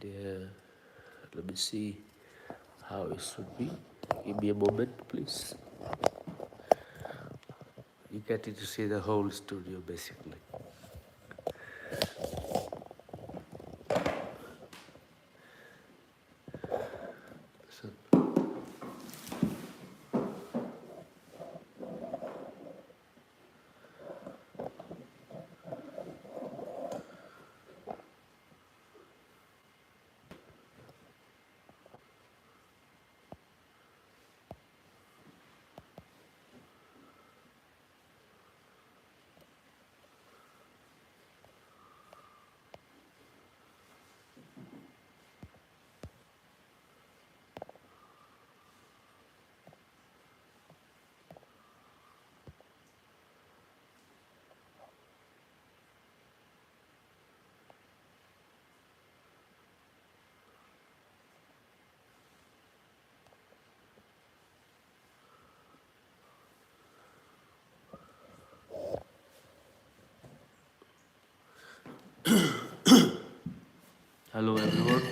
let me see how it should be. Give me a moment, please. You get to see the whole studio, basically. So, hello everyone.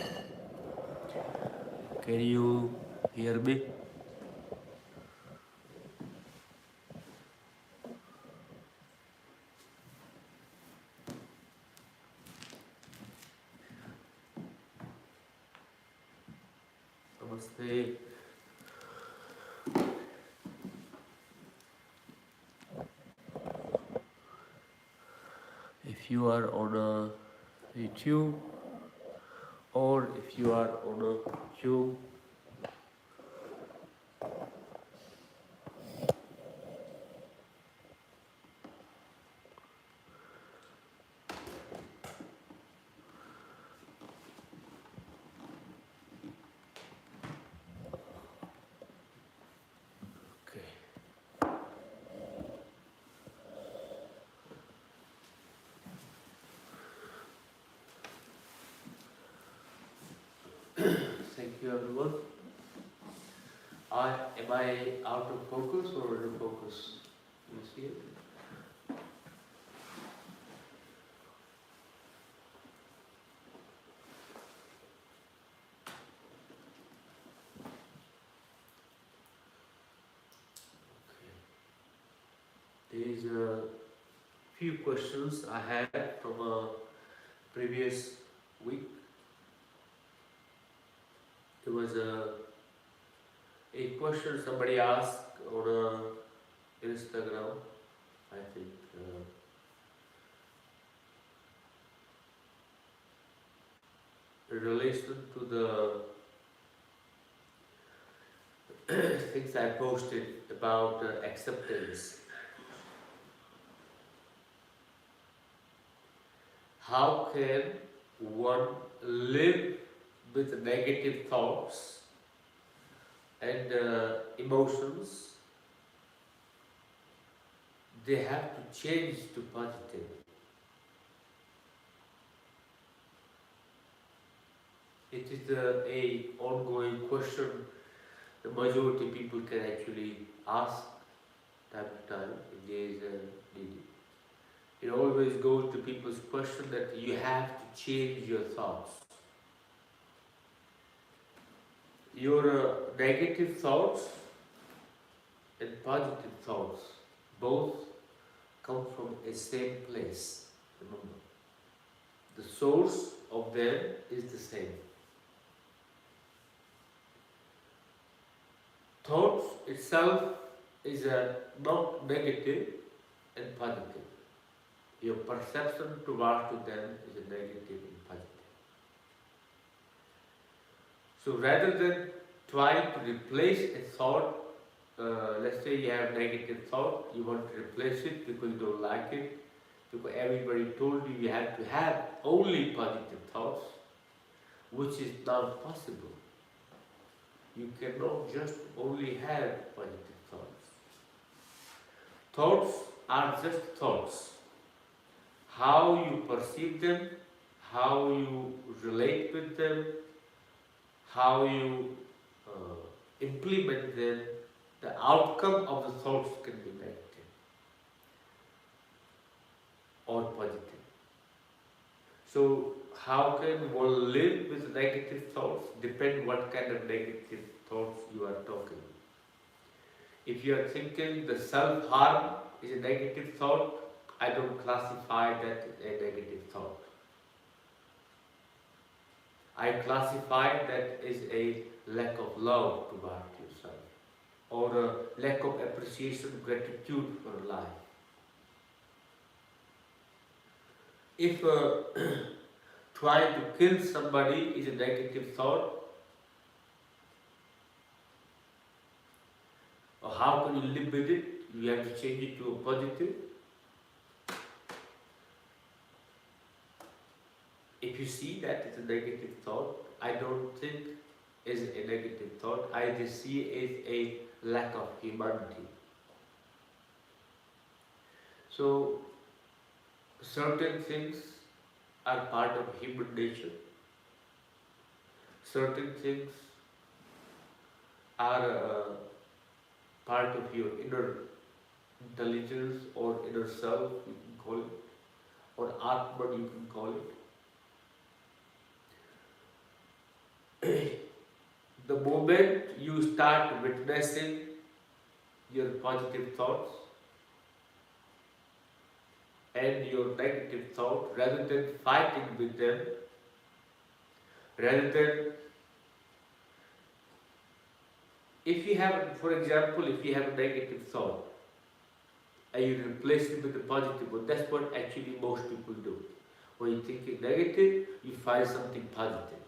Can you hear me? Namaste. If you are on a YouTube or if you are on a Zoom, okay. Thank you everyone. Am I out of focus or in focus? You see it? There is a few questions I had from a previous week. There was a question somebody asked on Instagram, I think. In relation to the things I posted about acceptance. How can one live with negative thoughts and emotions? They have to change to positive. It is a ongoing question the majority people can actually ask time to time if there is a need. It always goes to people's question that you have to change your thoughts. Your negative thoughts and positive thoughts both come from a same place. Remember, the source of them is the same. Thoughts itself is not negative and positive. Your perception towards them is a negative and positive. So rather than trying to replace a thought, let's say you have negative thought, you want to replace it because you don't like it, because everybody told you have to have only positive thoughts, which is not possible. You cannot just only have positive thoughts. Thoughts are just thoughts. How you perceive them, how you relate with them, how you implement them, the outcome of the thoughts can be negative or positive. So how can one live with negative thoughts? Depend what kind of negative thoughts you are talking. If you are thinking the self-harm is a negative thought, I don't classify that as a negative thought. I classify that as a lack of love toward yourself, or a lack of appreciation, gratitude for life. If trying to kill somebody is a negative thought, or how can you live with it? You have to change it to a positive. If you see that it's a negative thought, I don't think it's a negative thought. I just see it as a lack of humanity. So, certain things are part of human nature. Certain things are part of your inner intelligence or inner self, you can call it, or Atma, you can call it. The moment you start witnessing your positive thoughts and your negative thought, rather than fighting with them, rather than, if you have, for example, if you have a negative thought and you replace it with a positive one, that's what actually most people do. When you think negative, you find something positive.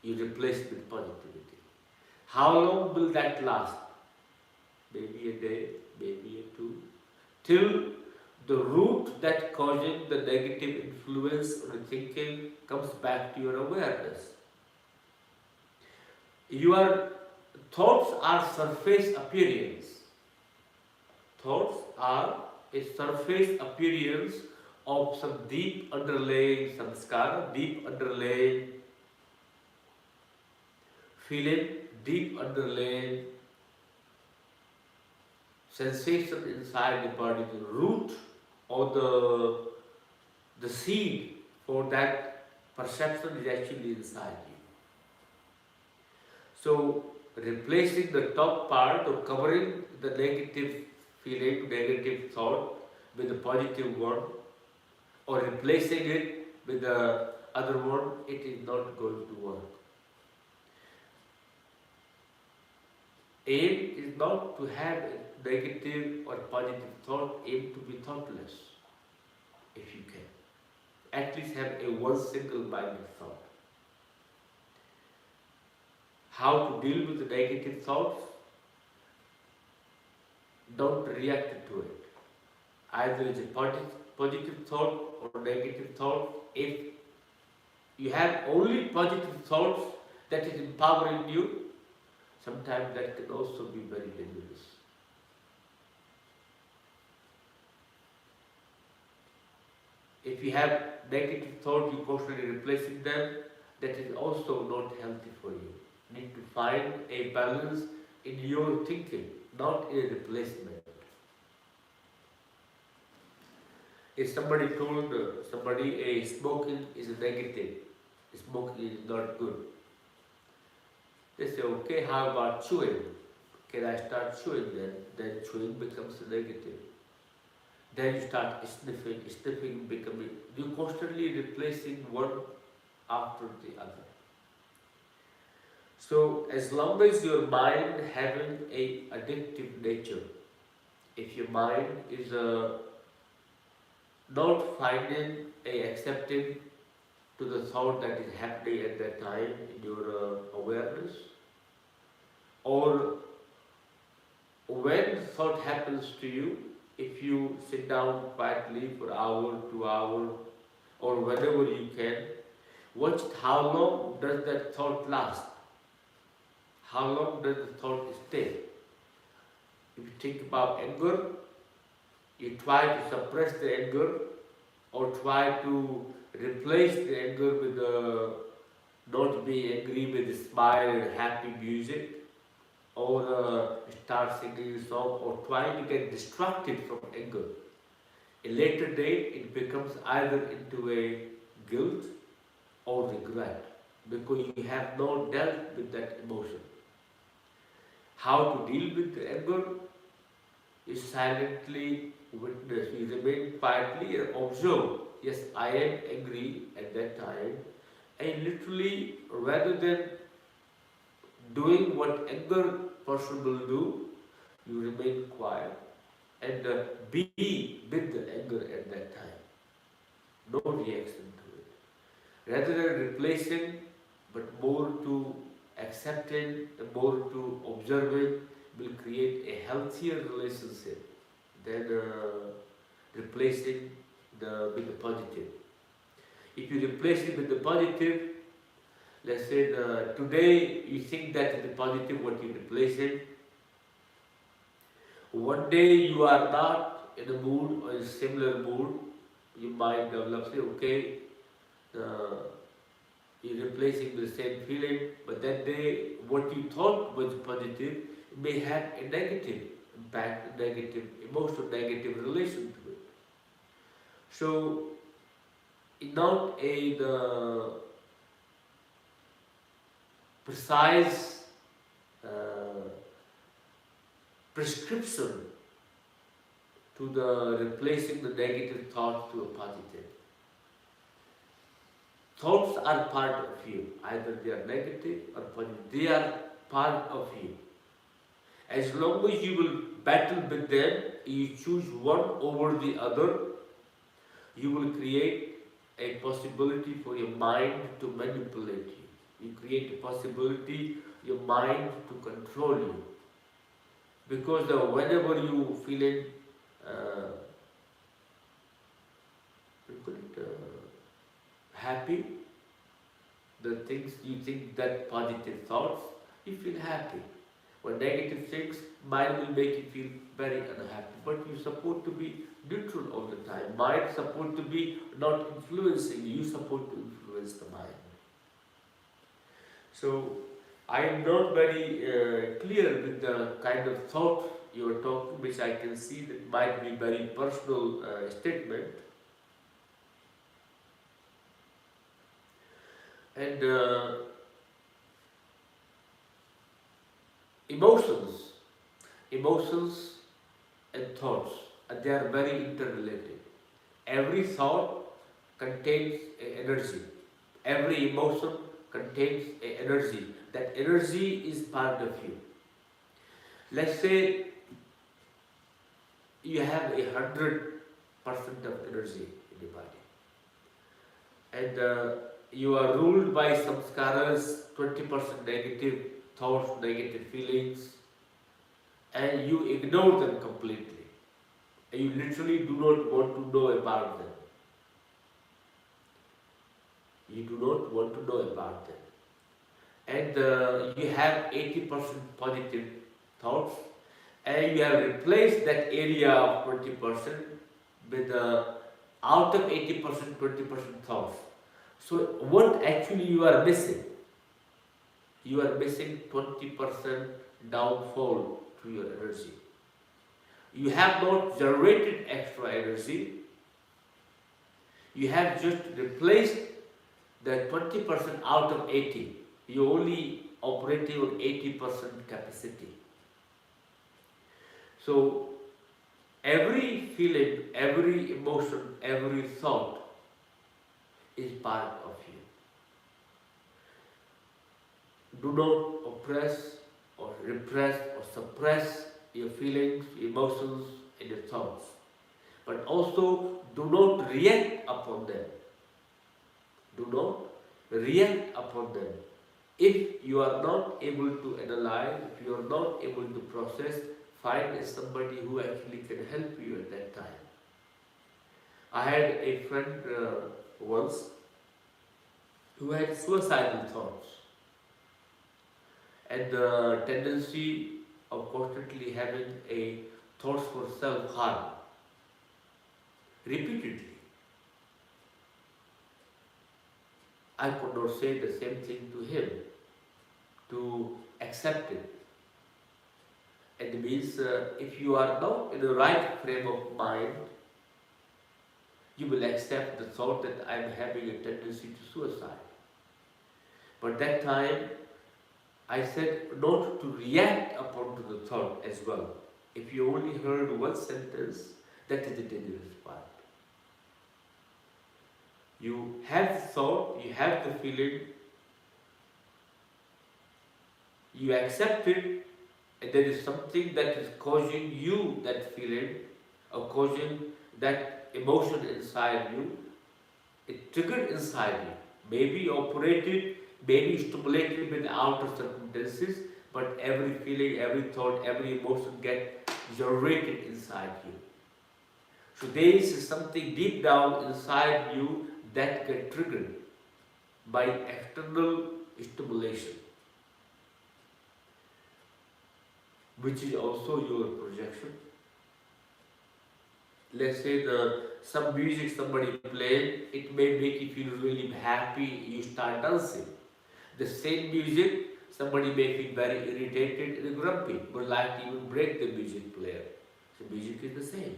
You replace it with positivity. How long will that last? Maybe a day, maybe a two, till the root that causing the negative influence or the thinking comes back to your awareness. Your thoughts are surface appearance. Thoughts are a surface appearance of some deep underlying samskara, deep underlying feeling, deep underlying sensation inside the body. The root or the seed for that perception is actually inside you. So replacing the top part or covering the negative feeling, negative thought with a positive one, or replacing it with the other one, it is not going to work. Aim is not to have a negative or positive thought, aim to be thoughtless, if you can. At least have a one single-minded thought. How to deal with the negative thoughts? Don't react to it. Either it's a positive thought or negative thought. If you have only positive thoughts that is empowering you, sometimes that can also be very dangerous. If you have negative thoughts, you constantly replacing them, that is also not healthy for you. You need to find a balance in your thinking, not a replacement. If somebody told somebody smoking is a negative, smoking is not good, they say, okay, how about chewing? Can I start chewing then? Then chewing becomes a negative. Then you start sniffing becoming, you constantly replacing one after the other. So as long as your mind having a addictive nature, if your mind is not finding accepting to the thought that is happening at that time in your awareness, or when the thought happens to you, if you sit down quietly for an hour, 2 hours, or whenever you can, watch how long does that thought last? How long does the thought stay? If you think about anger, you try to suppress the anger or try to replace the anger with not being angry with a smile and happy music, or start singing a song, or trying to get distracted from anger. a later date it becomes either into a guilt or regret because you have not dealt with that emotion. How to deal with the anger is silently witness. You remain quietly and observe. Yes, I am angry at that time. And literally, rather than doing what anger person will do, you remain quiet and be with the anger at that time. No reaction to it. Rather than replacing, but more to accepting, more to observing, will create a healthier relationship than replacing with the positive. If you replace it with the positive, let's say today you think that the positive what you replace it, one day you are not in a mood or a similar mood, you might develop say, okay, uh, you're replacing the same feeling, but that day what you thought was positive may have a negative impact, negative emotion, negative relation to it. So, not the precise uh, prescription to the replacing the negative thoughts to a positive. Thoughts are part of you. Either they are negative or positive. They are part of you. As long as you will battle with them, you choose one over the other, you will create a possibility for your mind to manipulate you. You create a possibility your mind to control you. Because whenever you feeling happy, the things you think that positive thoughts, you feel happy. Or negative things, mind will make you feel very unhappy. But you're supposed to be neutral all the time. Mind is supposed to be not influencing you, you're supposed to influence the mind. So, I am not very clear with the kind of thought you are talking, which I can see that might be very personal statement. And emotions and thoughts, they are very interrelated. Every thought contains energy. Every emotion contains energy. That energy is part of you. Let's say you have 100% of energy in your body, and you are ruled by samskaras, 20% negative thoughts, negative feelings, and you ignore them completely. And you literally do not want to know about them. You do not want to know about them. And you have 80% positive thoughts, and you have replaced that area of 20% with out of 80%, 20% thoughts. So what actually you are missing? You are missing 20% downfall to your energy. You have not generated extra energy. You have just replaced the 20% out of 80. You only operating on 80% capacity. So every feeling, every emotion, every thought is part of you. Do not oppress or repress or suppress your feelings, emotions, and your thoughts. But also do not react upon them. Do not react upon them. If you are not able to analyze, if you are not able to process, find somebody who actually can help you at that time. I had a friend once who had suicidal thoughts and the tendency of constantly having a thoughts for self-harm repeatedly. I could not say the same thing to him, to accept it. It means if you are not in the right frame of mind, you will accept the thought that I am having a tendency to suicide. But that time, I said not to react upon to the thought as well. If you only heard one sentence, that is the dangerous part. You have the thought, you have the feeling, you accept it, and there is something that is causing you that feeling, or causing that emotion inside you. It triggered inside you, maybe operated, maybe stimulated with outer circumstances, but every feeling, every thought, every emotion gets generated inside you. So there is something deep down inside you that gets triggered by external stimulation, which is also your projection. Let's say some music somebody played, it may make you feel really happy, you start dancing. The same music, somebody may feel very irritated and grumpy, would like to even break the music player. So music is the same.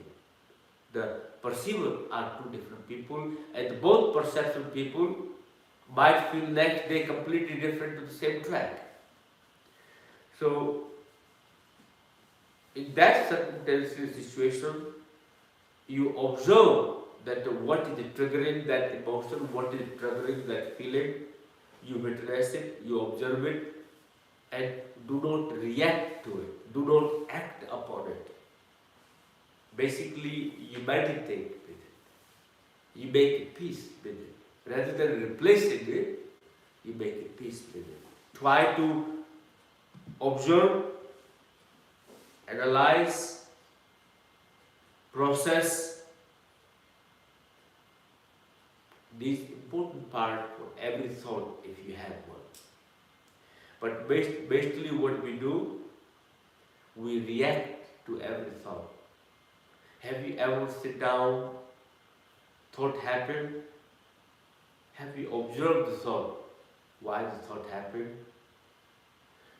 The perceiver are two different people, and both perception people might feel next day completely different to the same track. So in that circumstances situation, you observe that what is triggering that emotion, what is triggering that feeling, you witness it, you observe it, and do not react to it, do not act upon it. Basically, you meditate with it, you make peace with it. Rather than replacing it, you make peace with it. Try to observe, analyze, process this important part for every thought if you have one. But basically what we do, we react to every thought. Have you ever sit down, thought happened? Have you observed the thought? Why the thought happened?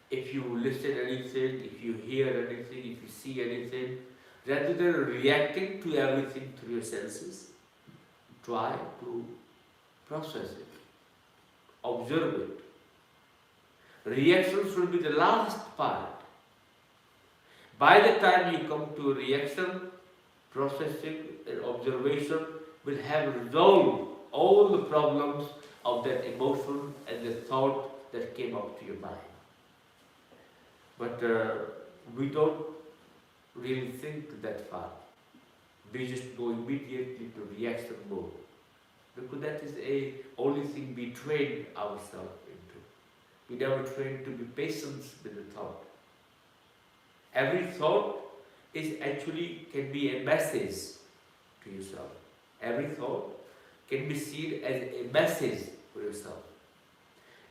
If you listen anything, if you hear anything, if you see anything, rather than reacting to everything through your senses, try to process it, observe it. Reaction should be the last part. By the time you come to a reaction, processing and observation will have resolved all the problems of that emotion and the thought that came up to your mind. But we don't really think that far. We just go immediately to reaction mode. Because that is the only thing we train ourselves into. We never train to be patient with the thought. Every thought is actually can be a message to yourself. Every thought can be seen as a message for yourself.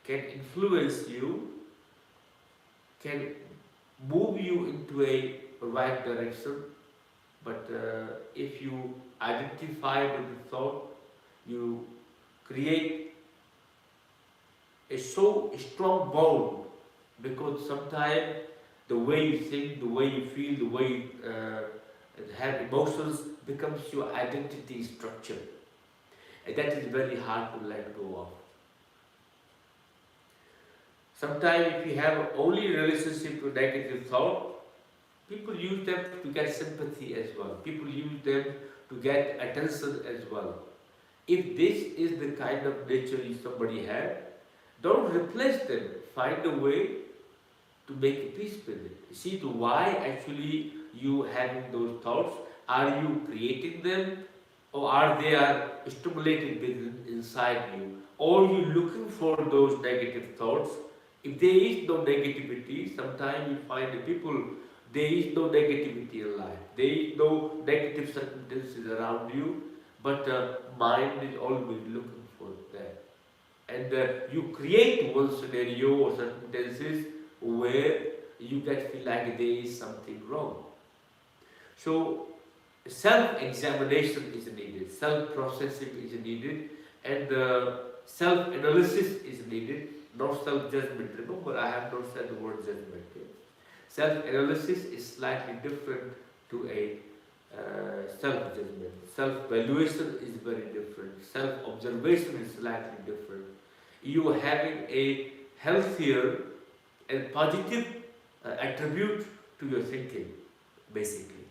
Can influence you, can move you into a right direction, but if you identify with the thought, you create a so strong bond, because sometimes the way you think, the way you feel, the way you have emotions becomes your identity structure, and that is very hard to let go of. Sometimes if you have only relationship with negative thought, people use them to get sympathy as well. People use them to get attention as well. If this is the kind of nature somebody has, don't replace them. Find a way to make peace with it. See to why actually you having those thoughts. Are you creating them, or are they stimulated within inside you? Or you looking for those negative thoughts? If there is no negativity, sometimes you find the people, there is no negativity in life. There is no negative circumstances around you, but mind is always looking for that. And you create one scenario or circumstances where you get feel like there is something wrong. So self-examination is needed, self-processing is needed, and self-analysis is needed, not self-judgment. Remember, I have not said the word judgment here. Self-analysis is slightly different to a self-judgment. Self-valuation is very different. Self-observation is slightly different. You are having a healthier and positive attribute to your thinking, basically.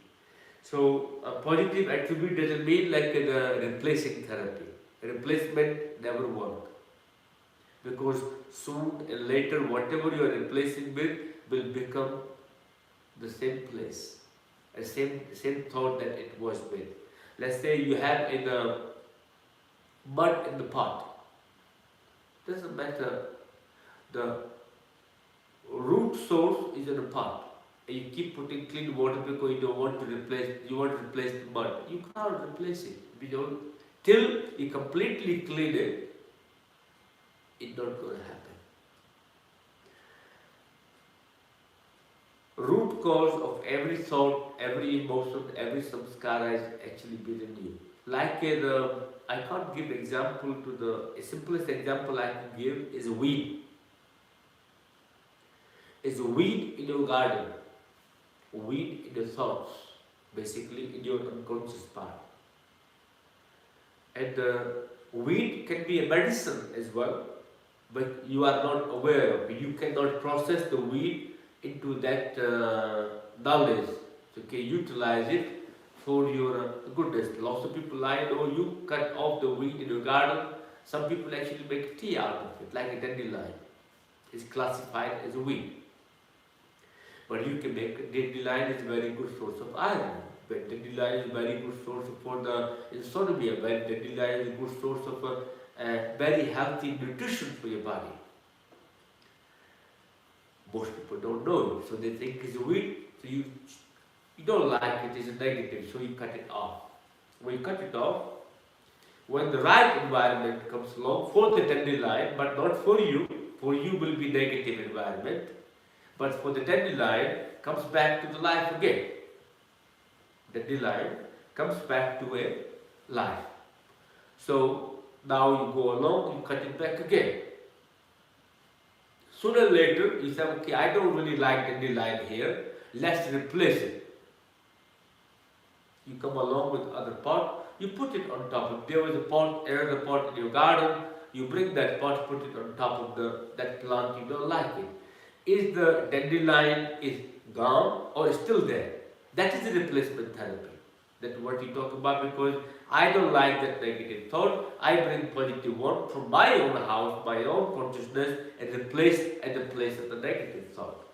So a positive attribute doesn't mean like the replacing therapy. Replacement never works, because soon and later whatever you are replacing with will become the same place, a same thought that it was with. Let's say you have in the mud in the pot. Doesn't matter. The root source is in a pot. And you keep putting clean water because you don't want to replace. You want to replace the mud. You can't replace it. Till you completely clean it, it's not going to happen. Root cause of every thought, every emotion, every samskara is actually within you. Like I can't give example to the simplest example I can give is a weed. Is a weed in your garden, weed in your thoughts, basically in your unconscious part. And weed can be a medicine as well, but you are not aware of it. You cannot process the weed into that knowledge. So you can utilize it for your goodness. Lots of people I know, you cut off the weed in your garden. Some people actually make tea out of it, like a dandelion. It's classified as a weed. But you can make dandelion is a very good source of iron. But dandelion is a very good source for the insomnia. Dandelion is a good source of very healthy nutrition for your body. Most people don't know it, so they think it's a weed. So you don't like it, it's a negative, so you cut it off. When you cut it off, when the right environment comes along for the dandelion, but not for you will be negative environment. But for the dandelion, comes back to the life again. Dandelion comes back to a life. So now you go along, you cut it back again. Sooner or later, you say, okay, I don't really like dandelion here, let's replace it. You come along with other pot, you put it on top of, there was a pot, another pot in your garden, you bring that pot, put it on top of that plant, you don't like it. Is the dandelion is gone or is still there? That is the replacement therapy. That's what you talk about, because I don't like that negative thought. I bring positive one from my own house, my own consciousness, and replace at the place of the negative thought.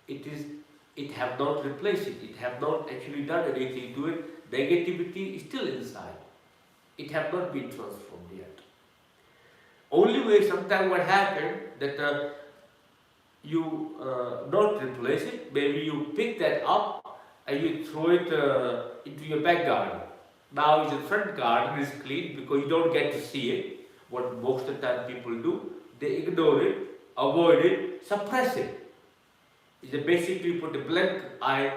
It have not replaced it. It have not actually done anything to it. Negativity is still inside. It have not been transformed yet. Only way sometimes what happened that you don't replace it, maybe you pick that up and you throw it into your back garden. Now it's a front garden, is clean because you don't get to see it. What most of the time people do, they ignore it, avoid it, suppress it. It's basically put a blank eye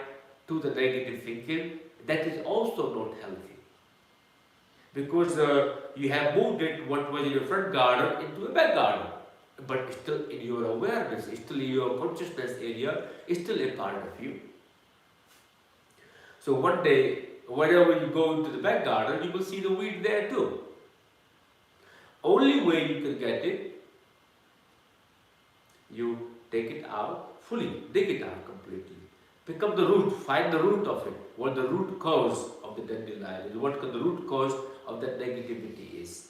to the negative thinking. That is also not healthy. Because you have moved it, what was in your front garden, into a back garden. But still in your awareness, still in your consciousness area, is still a part of you. So one day, whenever you go into the back garden, you will see the weed there too. Only way you can get it, you take it out fully, dig it out completely. Pick up the root, find the root of it, what the root cause of the dandelion is, what the root cause of that negativity is.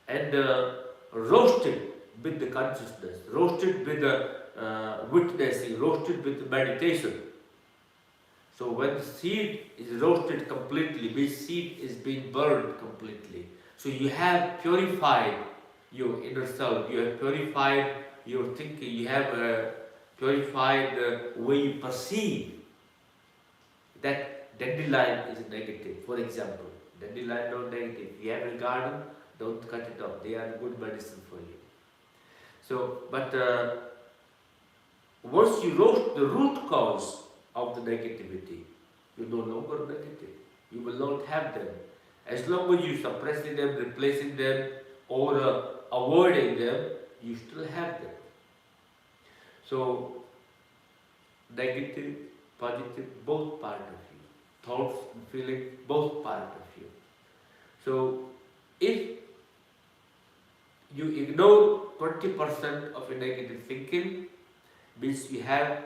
And roast it with the consciousness, roast it with the witnessing, roast it with the meditation. So when the seed is roasted completely, means seed is being burned completely. So you have purified your inner self, you have purified your thinking, you have purified the way you perceive. That dandelion is negative, for example. Dandelion not negative. If you have a garden, don't cut it off. They are good medicine for you. So, but once you roast the root cause of the negativity, you're no longer negative. You will not have them. As long as you suppressing them, replacing them, or avoiding them, you still have them. So, negative, positive, both part of you. thoughts and feelings, both part of you. So if you ignore 20% of your negative thinking, means you have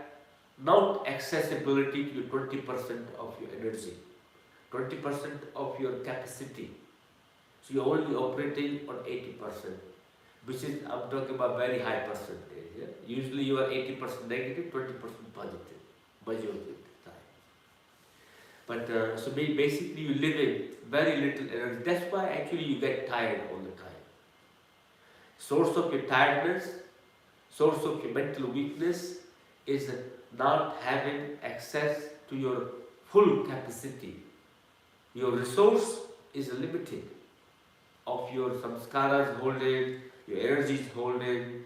not accessibility to 20% of your energy, 20% of your capacity. So you're only operating on 80%, which is, I'm talking about very high percentage. Yeah? Usually you are 80% negative, 20% positive, majority of the time. But so basically you live in very little energy. That's why actually you get tired all the time. Source of your tiredness, source of your mental weakness is not having access to your full capacity. Your resource is limited of your samskaras holding, your energy is holding,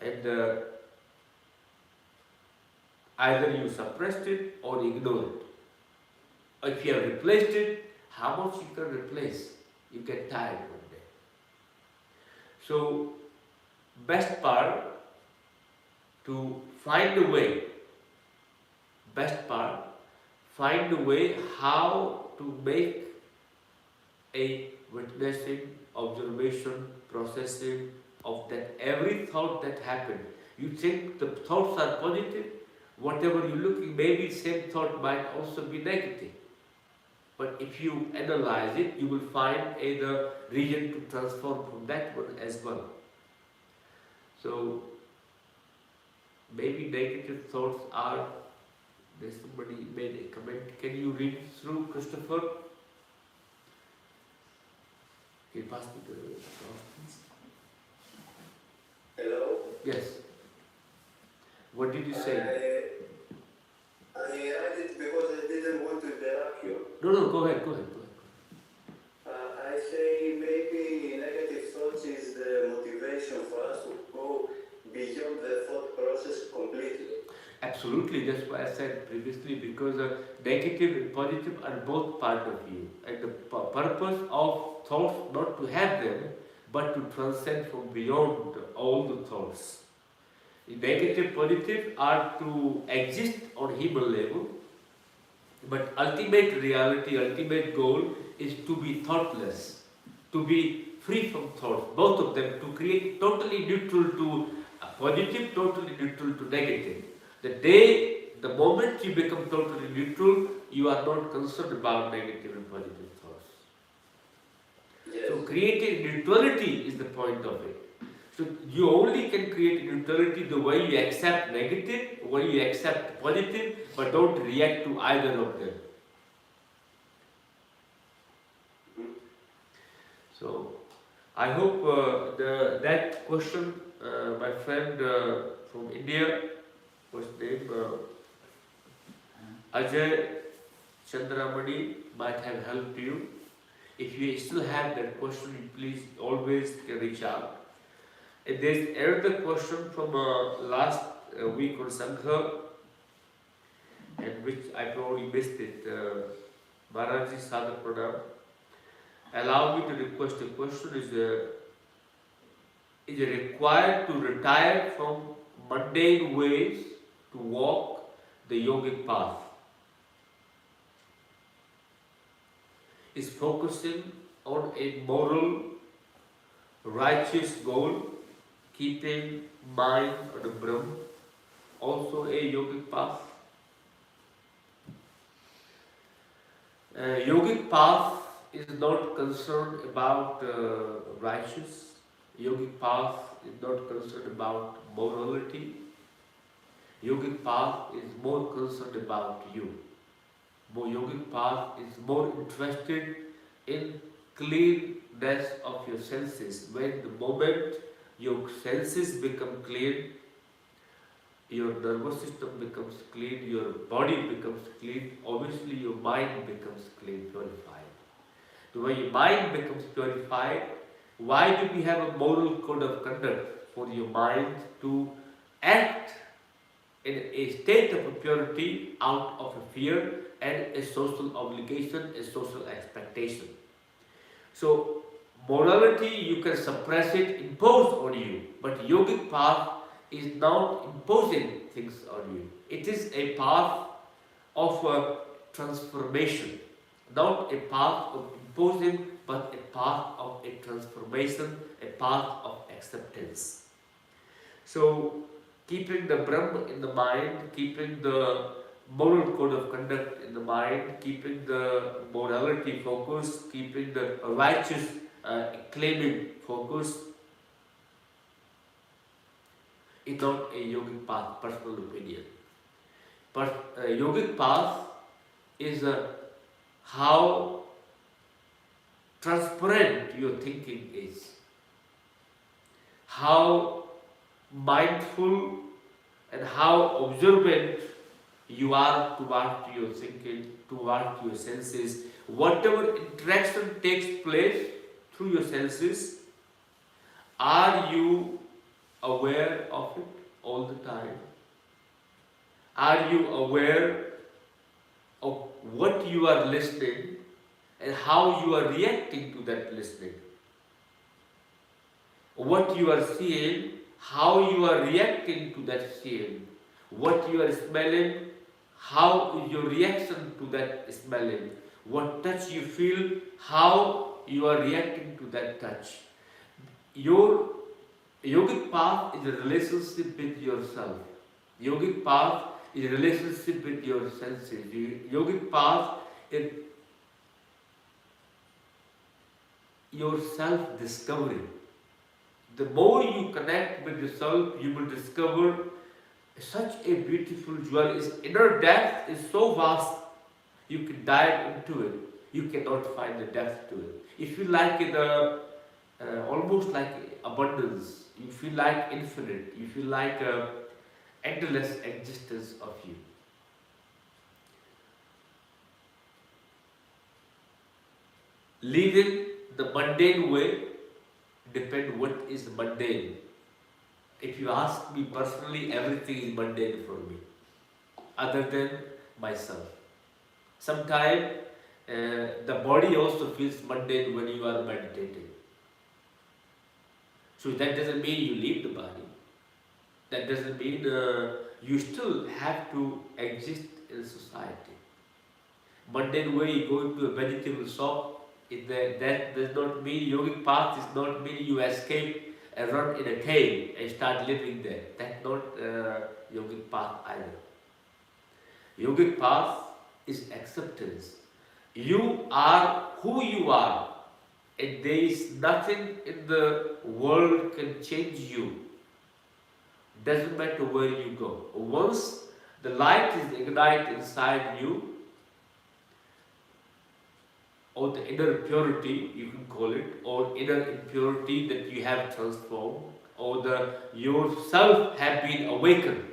and either you suppressed it or ignore it. If you have replaced it, how much you can replace? You get tired one day. So, best part to find a way, find a way how to make a witnessing, observation, processing of that every thought that happened. You think the thoughts are positive, whatever you're looking, maybe same thought might also be negative. But if you analyze it, you will find the region to transform from that one as well. So maybe negative thoughts are, there's somebody made a comment. Can you read through, Christopher? Can you pass me the please? Hello? Yes. What did you say? I read it because I didn't want to interrupt you. No, go ahead. I say maybe negative thoughts is the motivation for us to go beyond the thought process completely. Absolutely, that's why I said previously, because negative and positive are both part of you. And the purpose of thoughts, not to have them, but to transcend from beyond all the thoughts. Negative, positive are to exist on human level, but ultimate reality, ultimate goal is to be thoughtless, to be free from thoughts, both of them, to create totally neutral to positive, totally neutral to negative. The moment you become totally neutral, you are not concerned about negative and positive thoughts. Yes. So creating neutrality is the point of it. So you only can create neutrality the way you accept negative, the way you accept positive, but don't react to either of them. So I hope that question, my friend from India, was named Ajay Chandramani, might have helped you. If you still have that question, please always reach out. And there's another question from last week on Sangha, and which I probably missed it. Maharaji Sadhu Pranam. Allow me to request a question. Is it required to retire from mundane ways to walk the yogic path? Is focusing on a moral, righteous goal, keeping mind on the Brahm, also a yogic path? Yogic path is not concerned about righteous. Yogic path is not concerned about morality. Yogic path is more concerned about you. Yogic path is more interested in cleanness of your senses. When the moment your senses become clean, your nervous system becomes clean, your body becomes clean, obviously your mind becomes clean, purified. So when your mind becomes purified, why do we have a moral code of conduct for your mind to act in a state of purity out of a fear and a social obligation, a social expectation? So morality, you can suppress it, impose on you, but yogic path is not imposing things on you. It is a path of transformation, not a path of imposing, but a path of a transformation, a path of acceptance. So, keeping the Brahma in the mind, keeping the moral code of conduct in the mind, keeping the morality focus, keeping the righteous claiming focus, is not a yogic path, personal opinion. But yogic path is how transparent your thinking is, how mindful and how observant you are towards your thinking, towards your senses. Whatever interaction takes place through your senses, are you aware of it all the time? Are you aware of what you are listening and how you are reacting to that listening? What you are seeing, how you are reacting to that seeing? What you are smelling, how is your reaction to that smelling? What touch you feel, how you are reacting to that touch? Your yogic path is a relationship with yourself. Yogic path is a relationship with your senses. Yogic path is your self-discovery. The more you connect with yourself, you will discover such a beautiful jewel. Its inner depth is so vast, you can dive into it. You cannot find the depth to it. If you like it, almost like abundance, you feel like infinite, you feel like endless existence of you. Living the mundane way depends what is mundane. If you ask me personally, everything is mundane for me, other than myself. Sometimes the body also feels mundane when you are meditating. So that doesn't mean you leave the body. That doesn't mean you still have to exist in society. Mundane way, you go into a vegetable shop, that does not mean yogic path does not mean you escape and run in a cave and start living there. That's not yogic path either. Yogic path is acceptance. You are who you are, and there is nothing in the world can change you. Doesn't matter where you go. Once the light is ignited inside you, or the inner purity, you can call it, or inner impurity that you have transformed, or the yourself have been awakened.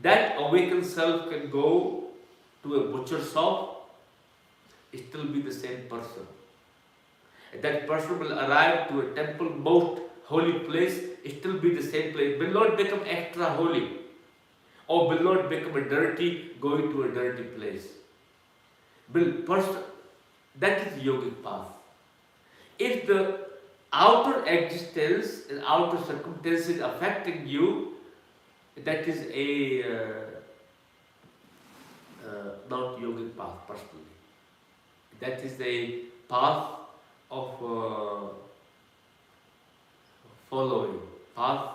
That awakened self can go to a butcher shop, still be the same person. And that person will arrive to a temple, most holy place, still be the same place, will not become extra holy, or will not become a dirty, going to a dirty place. That is yogic path. If the outer existence and outer circumstances affecting you, that is a not yogic path personally. That is a path of following, path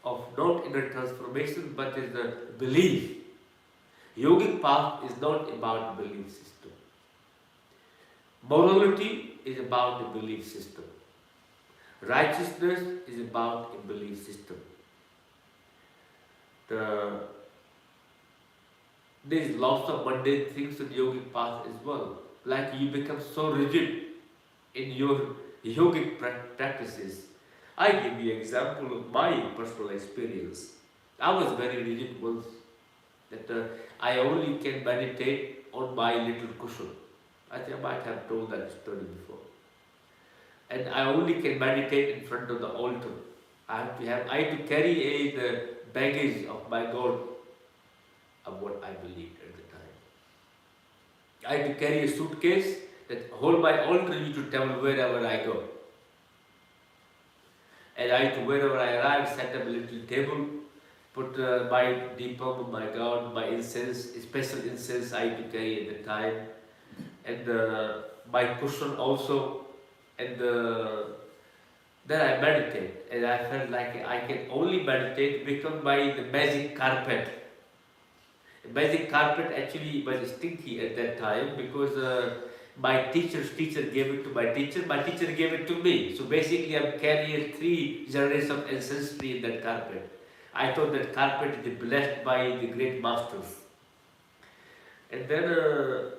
of not inner transformation, but is the belief. Yogic path is not about belief system. Morality is about a belief system. Righteousness is about a belief system. There is lots of mundane things in yogic path as well. Like you become so rigid in your yogic practices. I give you an example of my personal experience. I was very rigid once, that I only can meditate on my little cushion. I think I might have told that story before. And I only can meditate in front of the altar. I have to carry the baggage of my God, of what I believed at the time. I had to carry a suitcase that hold my altar, you to travel wherever I go. And I had to, wherever I arrived, set up a little table put my deepam, my gown, my incense, special incense I used to carry at the time, and my cushion also, and then I meditate, and I felt like I can only meditate because by the magic carpet. The magic carpet actually was stinky at that time because my teacher's teacher gave it to my teacher gave it to me. So basically I'm carrying 3 generations of ancestry in that carpet. I thought that carpet is blessed by the great masters. And then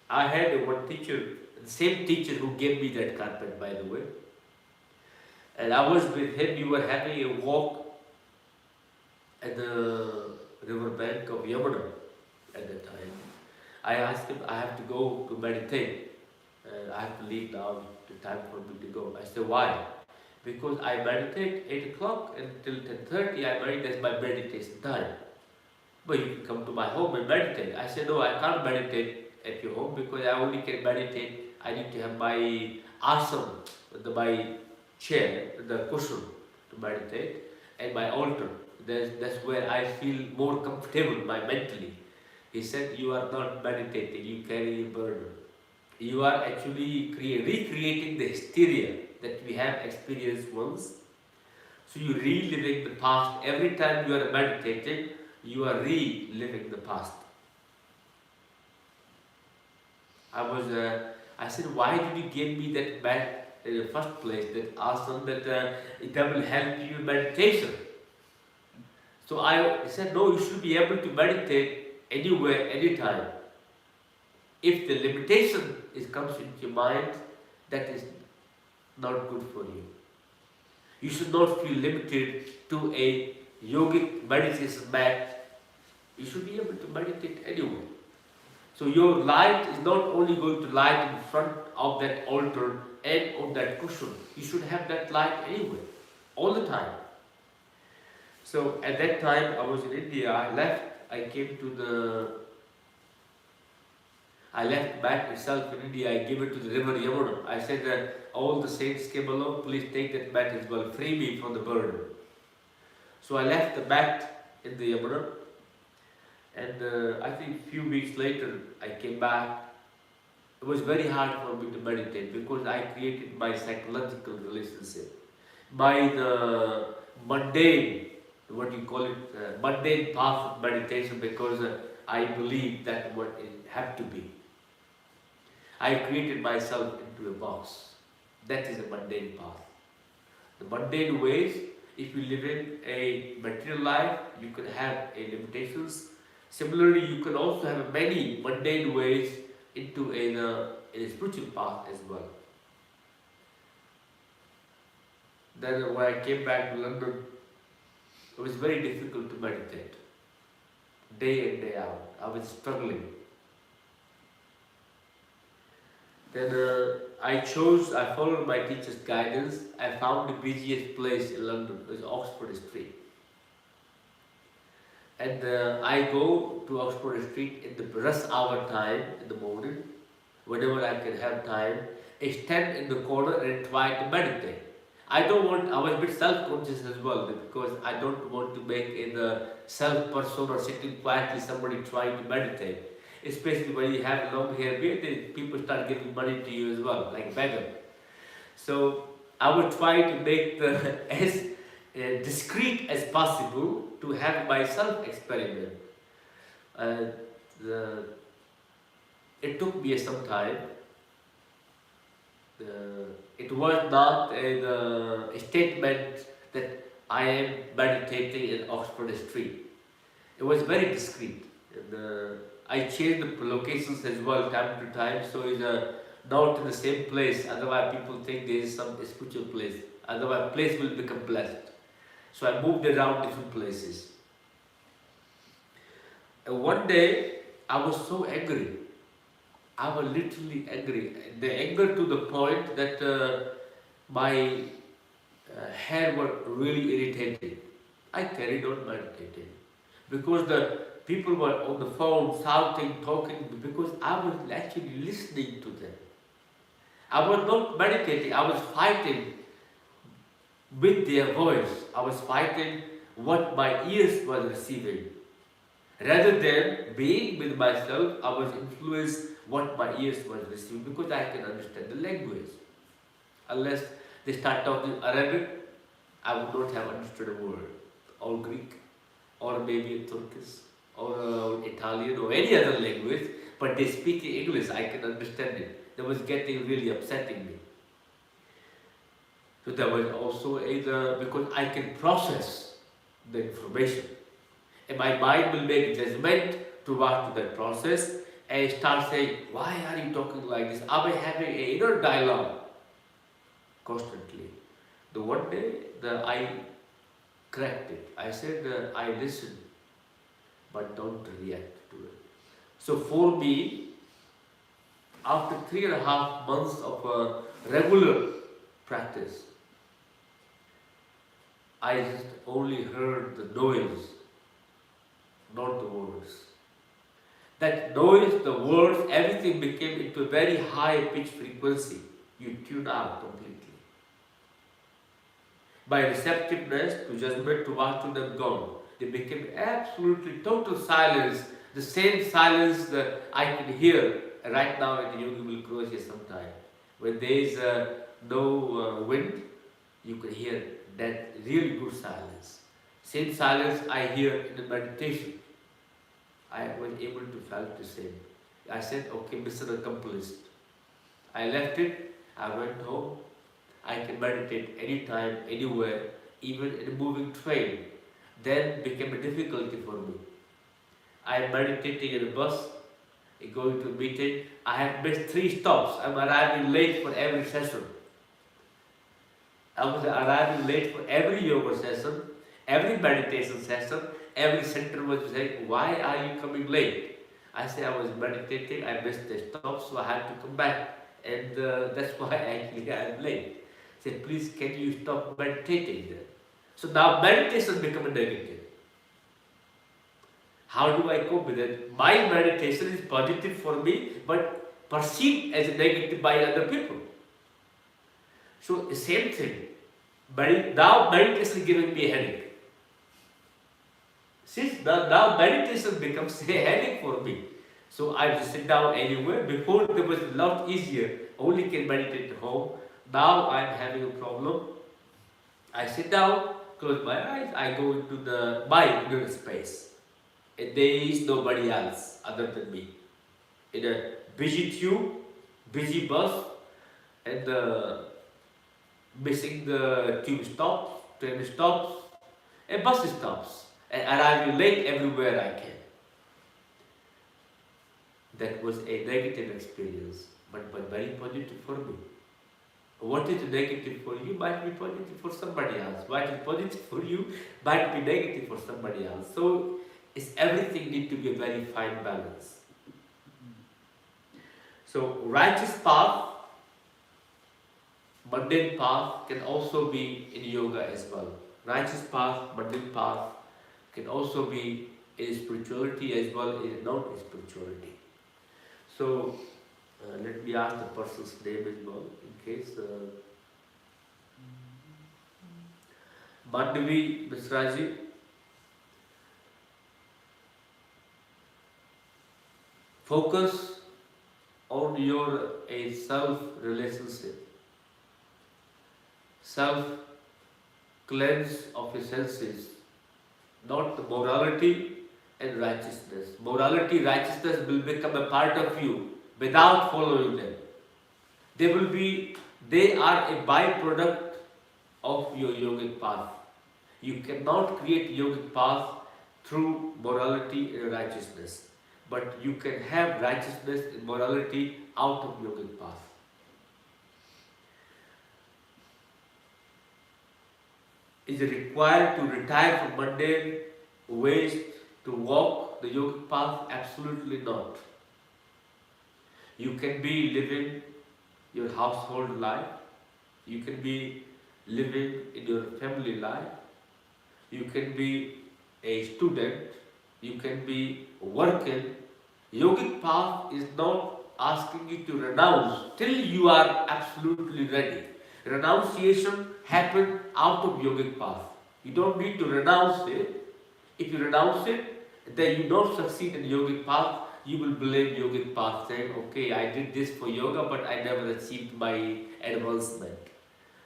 I had one teacher, the same teacher who gave me that carpet, by the way. And I was with him, we were having a walk at the riverbank of Yamuna at that time. I asked him, I have to go to meditate. And I have to leave now, the time for me to go. I said, why? Because I meditate 8 o'clock until 10:30, I meditate, that's my meditation time. But you can come to my home and meditate. I said, no, I can't meditate at your home because I only can meditate. I need to have my asana, my chair, the cushion to meditate, and my altar. That's where I feel more comfortable mentally. He said, you are not meditating, you carry a burden. You are actually recreating the hysteria that we have experienced once. So you reliving the past. Every time you are meditating, you are reliving the past. I said, why did you give me that back in the first place, that asana, that it will help you in meditation? So I said, no, you should be able to meditate anywhere, anytime. If the limitation comes into your mind, that is not good for you. You should not feel limited to a yogic meditation mat. You should be able to meditate anywhere. So your light is not only going to light in front of that altar and on that cushion. You should have that light anywhere, all the time. So at that time I was in India, I left back itself in India, I gave it to the river Yamuna. I said that all the saints came along, please take that mat as well, free me from the burden. So I left the mat in the Yamuna, and I think a few weeks later I came back. It was very hard for me to meditate because I created my psychological relationship. By the mundane, mundane path of meditation, because I believe that what it had to be. I created myself into a box. That is a mundane path. The mundane ways, if you live in a material life, you can have limitations. Similarly, you can also have many mundane ways into a spiritual path as well. Then when I came back to London, it was very difficult to meditate. Day in, day out. I was struggling. Then I followed my teacher's guidance. I found the busiest place in London. It was Oxford Street. And I go to Oxford Street in the rush hour time in the morning, whenever I can have time. I stand in the corner and try to meditate. I was a bit self-conscious as well, because I don't want to make a self-persona sitting quietly somebody trying to meditate. Especially when you have long hair beard, people start giving money to you as well, like beggar. So I would try to make as discreet as possible to have my self-experiment. It took me some time. It was not a statement that I am meditating in Oxford Street. It was very discreet. And, I changed the locations as well time to time, so it's not in the same place, otherwise people think there is some spiritual place, otherwise place will become blessed. So I moved around different places. And one day I was so angry. I was literally angry. The anger to the point that my hair was really irritated. I carried on meditating because the people were on the phone shouting, talking, because I was actually listening to them. I was not meditating, I was fighting with their voice. I was fighting what my ears was receiving. Rather than being with myself, I was influenced what my ears was receiving because I can understand the language. Unless they start talking Arabic, I would not have understood a word. Or Greek, or maybe Turkish, or Italian, or any other language, but they speak in English, I can understand it. That was getting really upsetting me. So there was also either because I can process the information. And my mind will make judgment towards that process and start saying, why are you talking like this? Am I having an inner dialogue constantly? The one day I cracked it. I said, I listen, but don't react to it. So for me, after 3.5 months of regular practice, I just only heard the noise, not the words. That noise, the words, everything became into a very high pitched frequency. You tune out completely. My receptiveness to judgment to them gone. They became absolutely total silence, the same silence that I can hear right now in the Yogi Croatia sometime. When there is no wind, you can hear that really good silence. Same silence I hear in the meditation. I was able to feel the same. I said, okay, Mr. Accomplished. I left it, I went home. I can meditate anytime, anywhere, even in a moving train. Then became a difficulty for me. I am meditating in a bus, going to a meeting. I have missed 3 stops. I'm arriving late for every session. I was arriving late for every yoga session, every meditation session. Every center was saying, why are you coming late? I said, I was meditating, I missed the stop, so I had to come back. And that's why actually I am late. I said, please, can you stop meditating then? So now meditation become a negative. How do I cope with it? My meditation is positive for me, but perceived as a negative by other people. So the same thing. Now meditation is giving me a headache. Since now meditation becomes a headache for me. So I just sit down anywhere. Before it was a lot easier. Only can meditate at home. Now I'm having a problem. I sit down, close my eyes, I go into my inner space. And there is nobody else other than me. In a busy tube, busy bus, and missing the tube stops, train stops, and bus stops. And arriving late everywhere I can. That was a negative experience, but very positive for me. What is negative for you might be positive for somebody else. What is positive for you might be negative for somebody else. So everything needs to be a very fine balance. So righteous path, mundane path can also be in yoga as well. Righteous path, mundane path can also be in spirituality as well as non-spirituality. So let me ask the person's name as well in case. Mandavi Misraji. Focus on your self-relationship. Self-cleanse of your senses. Not the morality and righteousness. Morality, righteousness will become a part of you without following them. They are a byproduct of your yogic path. You cannot create yogic path through morality and righteousness. But you can have righteousness and morality out of yogic path. Is it required to retire from mundane ways to walk the yogic path? Absolutely not. You can be living your household life. You can be living in your family life. You can be a student. You can be working. Yogic path is not asking you to renounce till you are absolutely ready. Renunciation happens out of yogic path. You don't need to renounce it. If you renounce it, then you don't succeed in yogic path. You will blame yogic path, saying, okay, I did this for yoga, but I never achieved my advancement.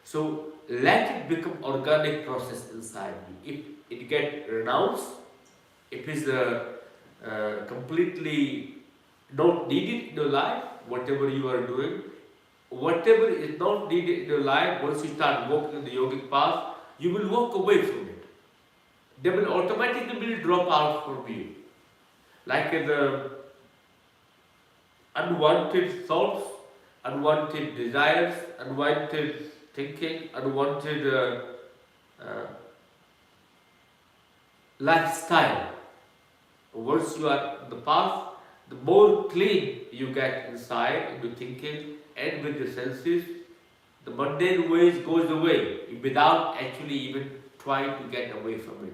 So let it become organic process inside you. If it get renounced, if it's completely not needed in your life, whatever you are doing, whatever is not needed in your life, once you start walking in the yogic path, you will walk away from it. They will automatically drop out from you. Like the unwanted thoughts, unwanted desires, unwanted thinking, unwanted lifestyle. Once you are on the path, the more clean you get inside, into thinking and with the senses, the mundane ways goes away without actually even trying to get away from it.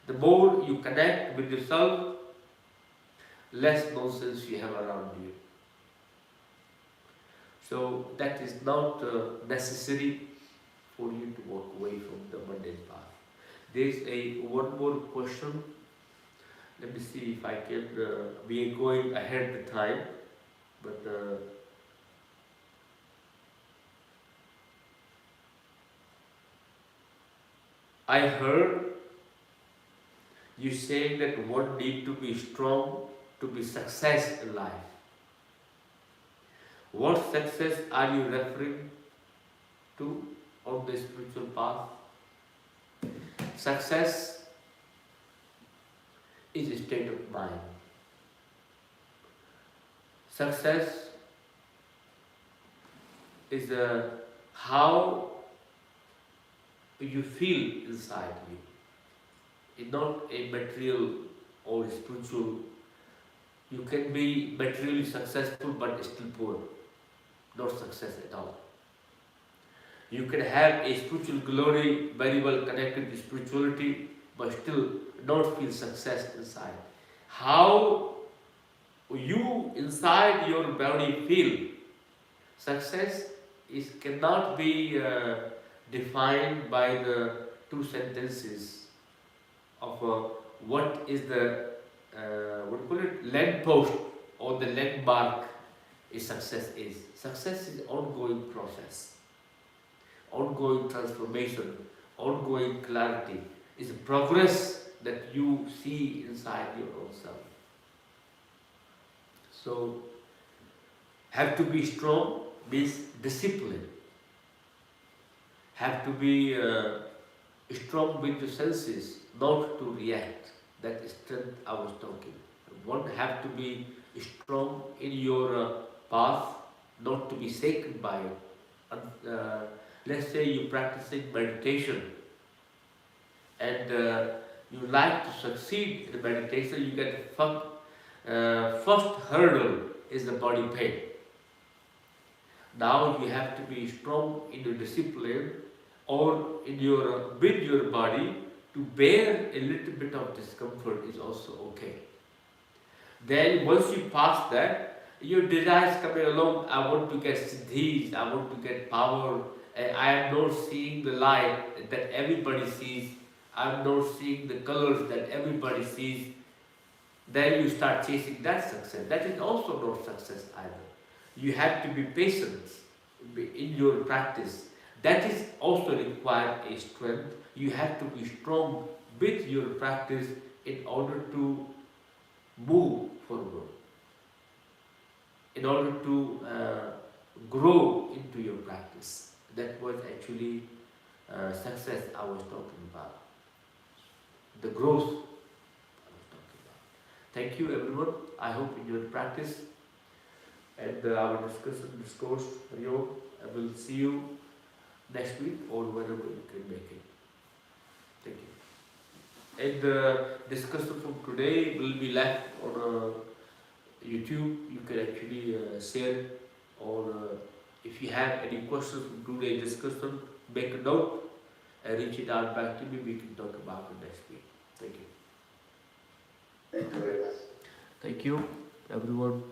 The more you connect with yourself, less nonsense you have around you. So that is not necessary for you to walk away from the mundane path. There is one more question. Let me see if I can. We are going ahead the time, but I heard you saying that one need to be strong to be success in life. What success are you referring to on the spiritual path? Success is a state of mind. Success is how you feel inside you. It's not a material or spiritual. You can be materially successful but still poor. Not success at all. You can have a spiritual glory, very well connected to spirituality, but still not feel success inside. How you inside your body feel success cannot be defined by the two sentences of what is the lamppost or the landmark is success is. Success is ongoing process, ongoing transformation, ongoing clarity. Is a progress that you see inside your own self. So, have to be strong means discipline. Have to be strong with the senses, not to react. That is strength I was talking. One have to be strong in your path, not to be shaken by it. Let's say you're practicing meditation and you like to succeed in meditation, you get first hurdle is the body pain. Now you have to be strong in your discipline or in with your body to bear a little bit of discomfort is also okay. Then once you pass that, your desires coming along, I want to get siddhis, I want to get power, I am not seeing the light that everybody sees, I am not seeing the colors that everybody sees. Then you start chasing that success. That is also not success either. You have to be patient in your practice. That is also require a strength. You have to be strong with your practice in order to move forward, in order to grow into your practice. That was actually success I was talking about. The growth I was talking about. Thank you everyone. I hope you enjoyed practice and our discourse. I will see you next week or whenever you can make it. Thank you. And the discussion from today will be left on YouTube. You can actually share, or if you have any questions from today's discussion, make a note and reach it out back to me. We can talk about it next week. Thank you. Thank you very much. Thank you, everyone.